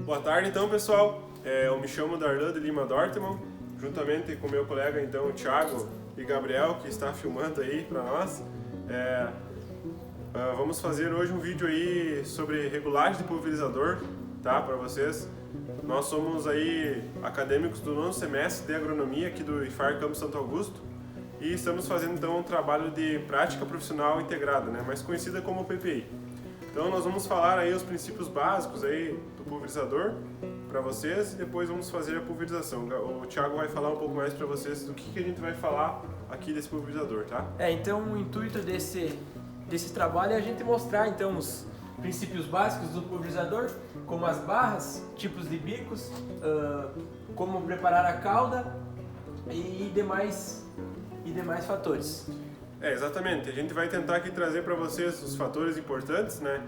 Boa tarde então, pessoal. Eu me chamo Darlan de Lima Dortman, juntamente com meu colega então Thiago e Gabriel, que está filmando aí para nós. Vamos fazer hoje um vídeo aí sobre regulagem de pulverizador, tá, para vocês. Nós somos aí acadêmicos do 9º semestre de agronomia aqui do IFAR Campus Santo Augusto e estamos fazendo então um trabalho de prática profissional integrada, né, mais conhecida como PPI. Então nós vamos falar aí os princípios básicos aí do pulverizador para vocês e depois vamos fazer a pulverização. O Thiago vai falar um pouco mais para vocês do que a gente vai falar aqui desse pulverizador, tá? Então o intuito desse trabalho é a gente mostrar então os princípios básicos do pulverizador, como as barras, tipos de bicos, como preparar a cauda e demais fatores. Exatamente. A gente vai tentar aqui trazer para vocês os fatores importantes, né?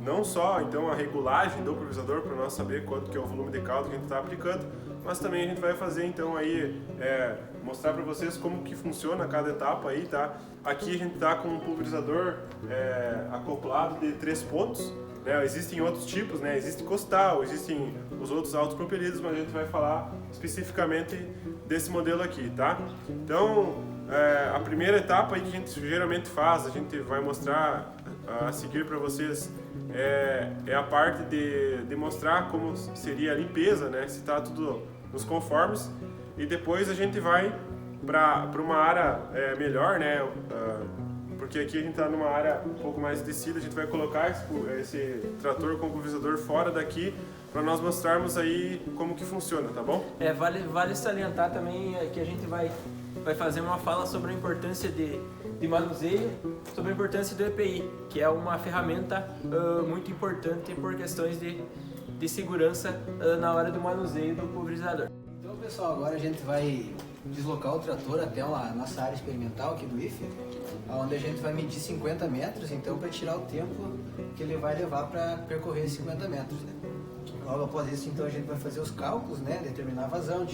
Não só então a regulagem do pulverizador para nós saber quanto que é o volume de caldo que a gente está aplicando, mas também a gente vai fazer então aí mostrar para vocês como que funciona cada etapa aí, tá? Aqui a gente está com um pulverizador acoplado de 3 pontos, né? Existem outros tipos, né? Existe costal, existem os outros autopropelidos, mas a gente vai falar especificamente desse modelo aqui, tá? Então a primeira etapa aí que a gente geralmente faz, a gente vai mostrar a seguir para vocês, é a parte de mostrar como seria a limpeza, né? Se está tudo nos conformes, e depois a gente vai para uma área melhor, né? Porque aqui a gente está numa área um pouco mais descida, a gente vai colocar esse trator com pulverizador fora daqui para nós mostrarmos aí como que funciona, tá bom? Vale salientar também que a gente vai fazer uma fala sobre a importância de manuseio, sobre a importância do EPI, que é uma ferramenta muito importante por questões de segurança na hora do manuseio do pulverizador. Então, pessoal, agora a gente vai deslocar o trator até a nossa área experimental aqui do IFE, onde a gente vai medir 50 metros, então, para tirar o tempo que ele vai levar para percorrer 50 metros, né? Logo após isso, então, a gente vai fazer os cálculos, né? Determinar a vazão,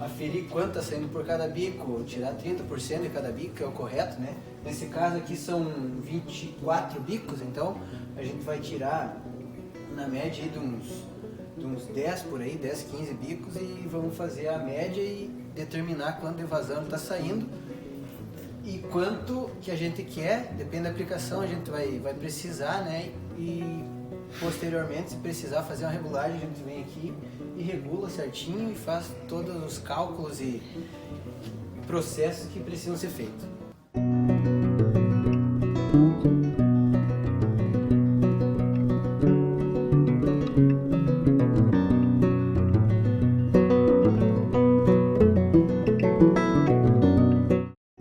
aferir quanto está saindo por cada bico, tirar 30% de cada bico, que é o correto, né? Nesse caso aqui são 24 bicos, então a gente vai tirar na média aí de uns 10 por aí, 10, 15 bicos, e vamos fazer a média e determinar quanto de vazão está saindo e quanto que a gente quer, depende da aplicação, a gente vai precisar, né? E posteriormente, se precisar fazer uma regulagem, a gente vem aqui e regula certinho e faz todos os cálculos e processos que precisam ser feitos.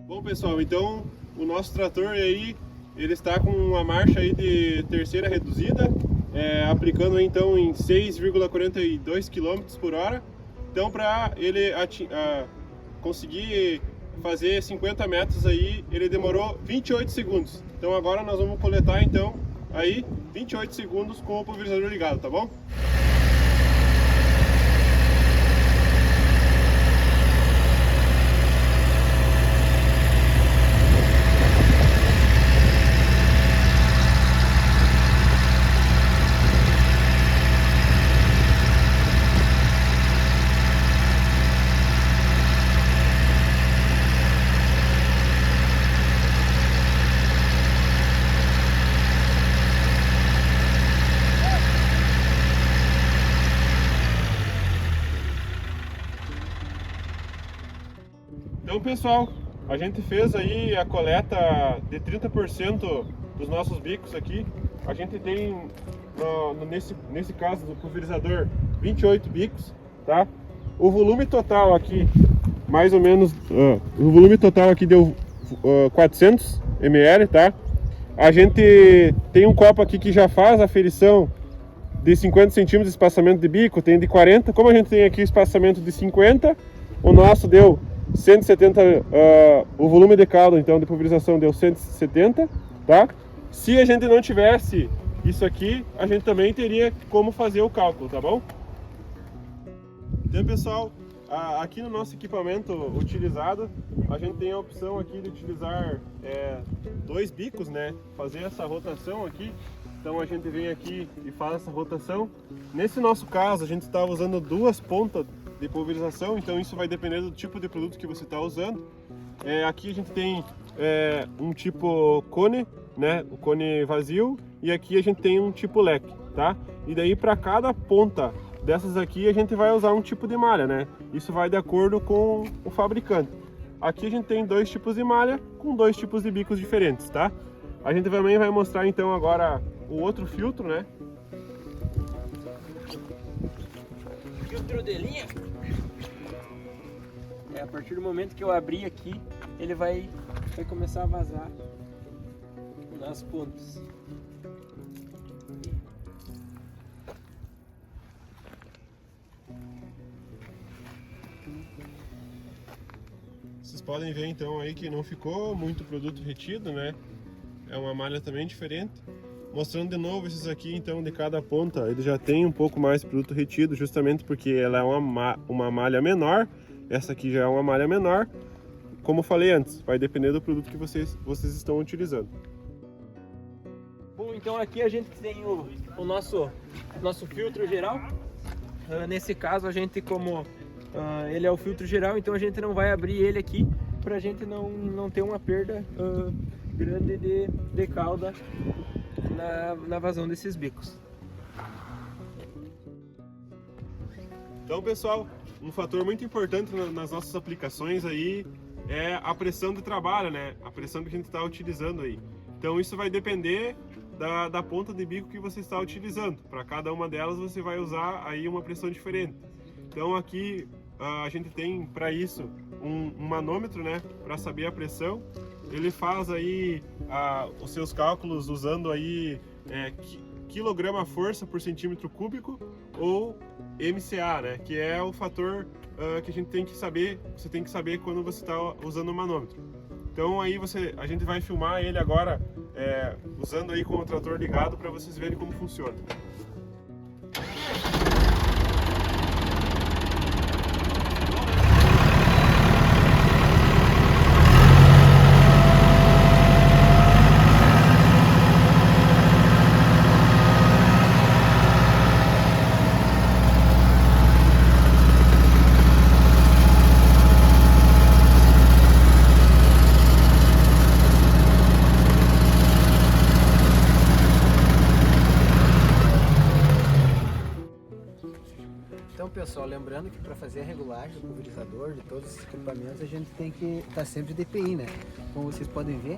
Bom, pessoal, então o nosso trator aí, ele está com uma marcha aí de terceira reduzida, aplicando então em 6,42 km por hora. Então, para ele conseguir fazer 50 metros aí, ele demorou 28 segundos. Então agora nós vamos coletar então aí 28 segundos com o pulverizador ligado, tá bom? Então, pessoal, a gente fez aí a coleta de 30% dos nossos bicos aqui. A gente tem, nesse caso do pulverizador, 28 bicos, tá? O volume total aqui, mais ou menos, o volume total aqui deu 400 ml, tá? A gente tem um copo aqui que já faz a aferição de 50 centímetros de espaçamento de bico, tem de 40. Como a gente tem aqui espaçamento de 50, o nosso deu 170, o volume de caldo então de pulverização deu 170, tá? Se a gente não tivesse isso aqui, a gente também teria como fazer o cálculo, tá bom? Então, pessoal, aqui no nosso equipamento utilizado, a gente tem a opção aqui de utilizar 2 bicos, né? Fazer essa rotação aqui. Então a gente vem aqui e faz essa rotação. Nesse nosso caso, a gente está usando 2 pontas de pulverização, então isso vai depender do tipo de produto que você está usando. Aqui a gente tem um tipo cone, né? O cone vazio, e aqui a gente tem um tipo leque, tá? E daí para cada ponta dessas aqui a gente vai usar um tipo de malha, né? Isso vai de acordo com o fabricante. Aqui a gente tem 2 tipos de malha com 2 tipos de bicos diferentes, tá? A gente também vai mostrar então agora o outro filtro, né? Filtro de linha. A partir do momento que eu abrir aqui, ele vai começar a vazar nas pontas. Vocês podem ver então aí que não ficou muito produto retido, né? É uma malha também diferente. Mostrando de novo esses aqui, então, de cada ponta, ele já tem um pouco mais de produto retido, justamente porque ela é uma malha menor. Essa aqui já é uma malha menor. Como eu falei antes, vai depender do produto que vocês estão utilizando. Bom, então aqui a gente tem o nosso filtro geral. Nesse caso, a gente, como ele é o filtro geral, então a gente não vai abrir ele aqui para a gente não ter uma perda grande de calda na vazão desses bicos. Então, pessoal, um fator muito importante nas nossas aplicações aí é a pressão de trabalho, né? A pressão que a gente está utilizando aí. Então isso vai depender da ponta de bico que você está utilizando. Para cada uma delas você vai usar aí uma pressão diferente. Então aqui a gente tem para isso um manômetro, né? Para saber a pressão. Ele faz aí os seus cálculos usando aí quilograma força por centímetro cúbico ou MCA, né? Que é o fator que a gente tem que saber. Você tem que saber quando você está usando o manômetro. Então aí a gente vai filmar ele agora usando aí com o trator ligado para vocês verem como funciona. Então, pessoal, lembrando que para fazer a regulagem do pulverizador, de todos os equipamentos, a gente tem que estar sempre de EPI, né? Como vocês podem ver,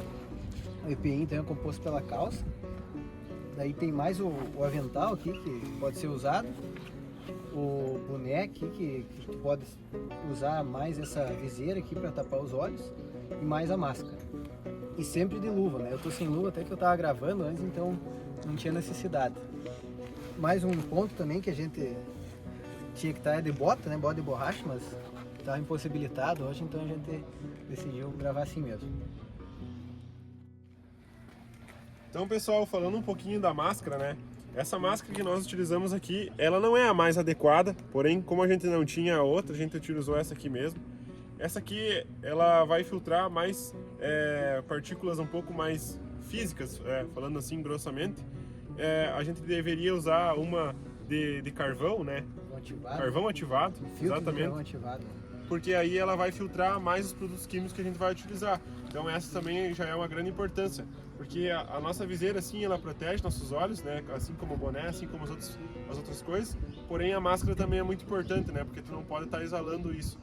o EPI então é composto pela calça, daí tem mais o avental aqui que pode ser usado, o boné aqui que pode usar mais essa viseira aqui para tapar os olhos e mais a máscara. E sempre de luva, né? Eu tô sem luva até que eu tava gravando antes, então não tinha necessidade. Mais um ponto também que a gente tinha que estar de bota, né? Bota de borracha, mas estava impossibilitado hoje, então a gente decidiu gravar assim mesmo. Então, pessoal, falando um pouquinho da máscara, né? Essa máscara que nós utilizamos aqui, ela não é a mais adequada, porém, como a gente não tinha a outra, a gente utilizou essa aqui mesmo. Essa aqui, ela vai filtrar mais partículas um pouco mais físicas, falando assim grossamente. A gente deveria usar uma de carvão, né? Carvão ativado, exatamente. Carvão ativado. Porque aí ela vai filtrar mais os produtos químicos que a gente vai utilizar. Então essa também já é uma grande importância, porque a nossa viseira, assim, ela protege nossos olhos, né? Assim como o boné, assim como as outras coisas. Porém a máscara também é muito importante, né? Porque tu não pode estar exalando isso.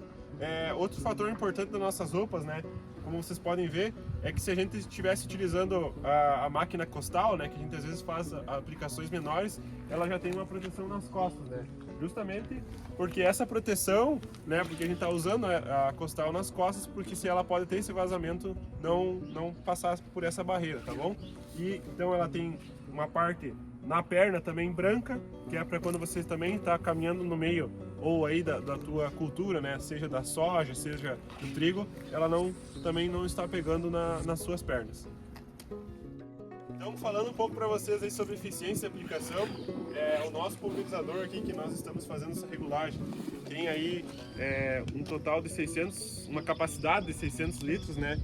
Outro fator importante das nossas roupas, né? Como vocês podem ver, é que se a gente estivesse utilizando a máquina costal, né? Que a gente às vezes faz aplicações menores, ela já tem uma proteção nas costas, né? Justamente porque essa proteção, né? Porque a gente está usando a costal nas costas, porque se ela pode ter esse vazamento, não passar por essa barreira, tá bom? E então ela tem uma parte na perna também branca, que é para quando você também está caminhando no meio ou aí da tua cultura, né? Seja da soja, seja do trigo, ela também não está pegando nas suas pernas. Então, falando um pouco para vocês aí sobre eficiência e aplicação, o nosso pulverizador aqui que nós estamos fazendo essa regulagem, tem aí um total de 600, uma capacidade de 600 litros, né?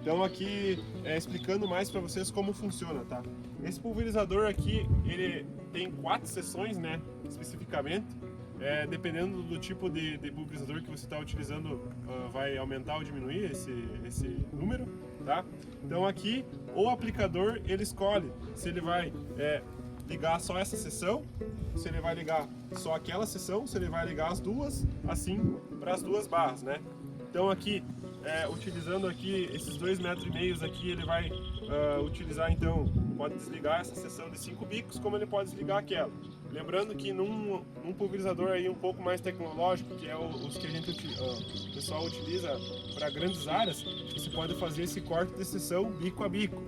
Então aqui explicando mais para vocês como funciona, tá? Esse pulverizador aqui, ele tem 4 seções, né? Especificamente. Dependendo do tipo de pulverizador que você está utilizando, vai aumentar ou diminuir esse número, tá? Então aqui o aplicador ele escolhe se ele vai ligar só essa seção, se ele vai ligar só aquela seção, se ele vai ligar as duas, assim para as duas barras, né? Então aqui utilizando aqui esses 2,5 metros aqui, ele vai utilizar então, pode desligar essa seção de 5 bicos, como ele pode desligar aquela. Lembrando que num pulverizador aí um pouco mais tecnológico, que é os que o pessoal utiliza para grandes áreas, você pode fazer esse corte de seção bico a bico,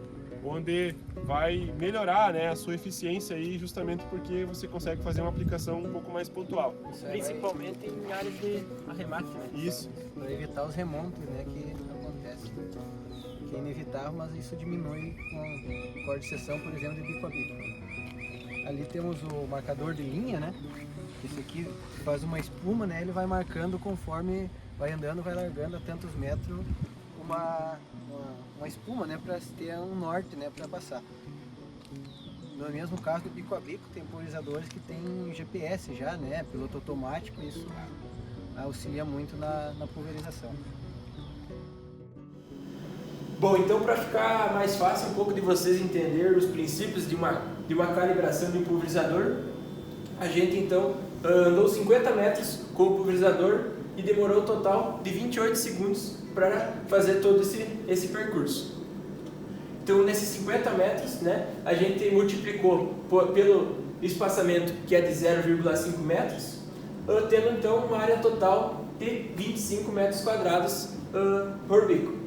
onde vai melhorar, né, a sua eficiência aí, justamente porque você consegue fazer uma aplicação um pouco mais pontual. Principalmente em áreas de arremate, né? Isso. Para evitar os remontes, né, que acontece. Que é inevitável, mas isso diminui com corte de seção, por exemplo, de bico a bico. Ali temos o marcador de linha, né? Esse aqui faz uma espuma, né? Ele vai marcando conforme vai andando, vai largando a tantos metros uma espuma, né? Para ter um norte, né? Para passar. No mesmo caso do bico a bico, tem pulverizadores que tem GPS já, né? Piloto automático, isso auxilia muito na pulverização. Bom, então para ficar mais fácil um pouco de vocês entenderem os princípios de uma calibração de um pulverizador, a gente então andou 50 metros com o pulverizador e demorou um total de 28 segundos para fazer todo esse percurso. Então nesses 50 metros, né, a gente multiplicou pelo espaçamento que é de 0,5 metros, tendo então uma área total de 25 metros quadrados por bico.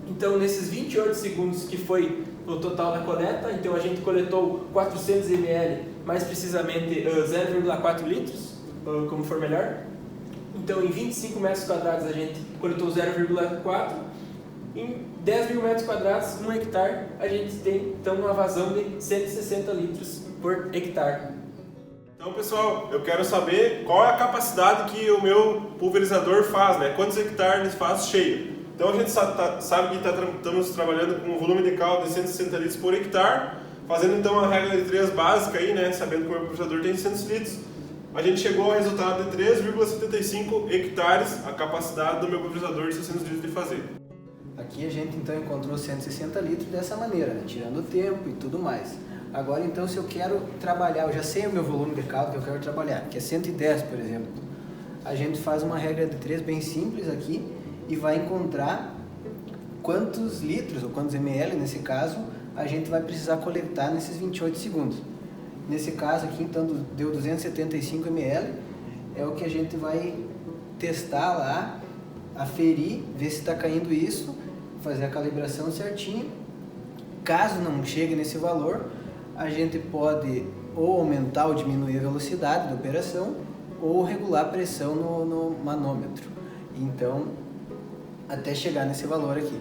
Então, nesses 28 segundos que foi o total da coleta, então a gente coletou 400 ml, mais precisamente 0,4 litros, como for melhor. Então, em 25 metros quadrados a gente coletou 0,4. Em 10 mil metros quadrados, 1 hectare, a gente tem então uma vazão de 160 litros por hectare. Então, pessoal, eu quero saber qual é a capacidade que o meu pulverizador faz, né? Quantos hectares ele faz cheio? Então a gente sabe que estamos trabalhando com um volume de caldo de 160 litros por hectare, fazendo então a regra de 3 básica aí, né, sabendo que o meu pulverizador tem 600 litros, a gente chegou ao resultado de 3,75 hectares a capacidade do meu pulverizador de 600 litros de fazer. Aqui a gente então encontrou 160 litros dessa maneira, né, tirando o tempo e tudo mais. Agora então se eu quero trabalhar, eu já sei o meu volume de caldo que eu quero trabalhar, que é 110 por exemplo, a gente faz uma regra de 3 bem simples aqui, e vai encontrar quantos litros, ou quantos ml nesse caso, a gente vai precisar coletar nesses 28 segundos. Nesse caso aqui, então, deu 275 ml, é o que a gente vai testar lá, aferir, ver se está caindo isso, fazer a calibração certinho. Caso não chegue nesse valor, a gente pode ou aumentar ou diminuir a velocidade da operação, ou regular a pressão no manômetro. Então, até chegar nesse valor aqui.